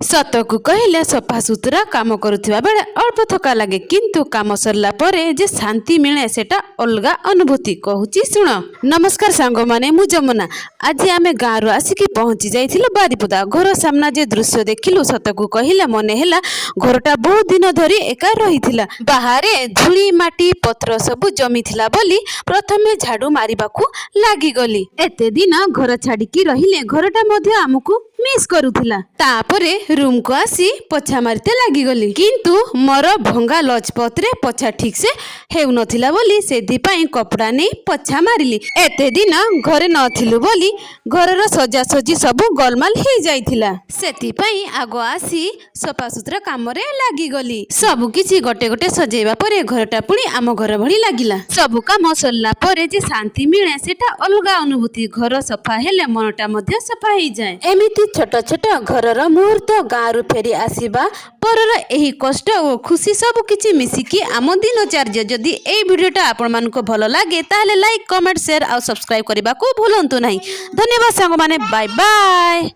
सतकु कहले सफा सुतरा काम करुवा बेले अल्प थका लगे किंतु काम सरला परे जे शांति मिले सेटा अलगा अनुभूति कहूची सुन। नमस्कार सांग माने मु जमुना। आज आम गाँव आसिकी पहुंची जाइथिलु बारीपदा। घर सामना जे दृश्य देखिलु सतकु कहले मने हेला घरटा बहुत दिन धरी एका रहिथिला। बाहरे धूली माटी पत्र सबु जमीथिला बोली प्रथमे झाड़ू मारिबाकू लागी गली। एते दिन घर छाड़िकी रहिले घरटा मध्ये आमकू मिस करुथिला। तापरे रूम को आसी पछा मारते लागी गली किंतु मोर भंगा लजपत्रे पछा ठीक से हेउ नथिला बोली सेदी पई कपड़ा नै पछा मारिली। एते दिन घरे नथिलु बोली घरर सजा सजी सब गोलमाल हे जाइथिला। सेती पई आगो आसी सफा सुतरा काम रे लागी गली। सब किछि गोटे गोटे सजेबा परे घरटा पुणी आम घर भली लागिला। सब काम सरला परे जे शांति मिले सेटा अलगा अनुभूति। घर सफा हेले मनटा मध्ये सफा हे जाय। एमिति छोट छोट घरर मुहूर्त गाँव फेरी आसीबा परर एही कष्ट और खुशी सब किछि मिसिकी आम दिनचर्या। जदि ए वीडियोटा आपण मानको भलो लागे ताले लाइक कमेंट शेयर और सब्सक्राइब करबा को भूलंतु नहीं। धन्यवाद सांग माने बाय बाय।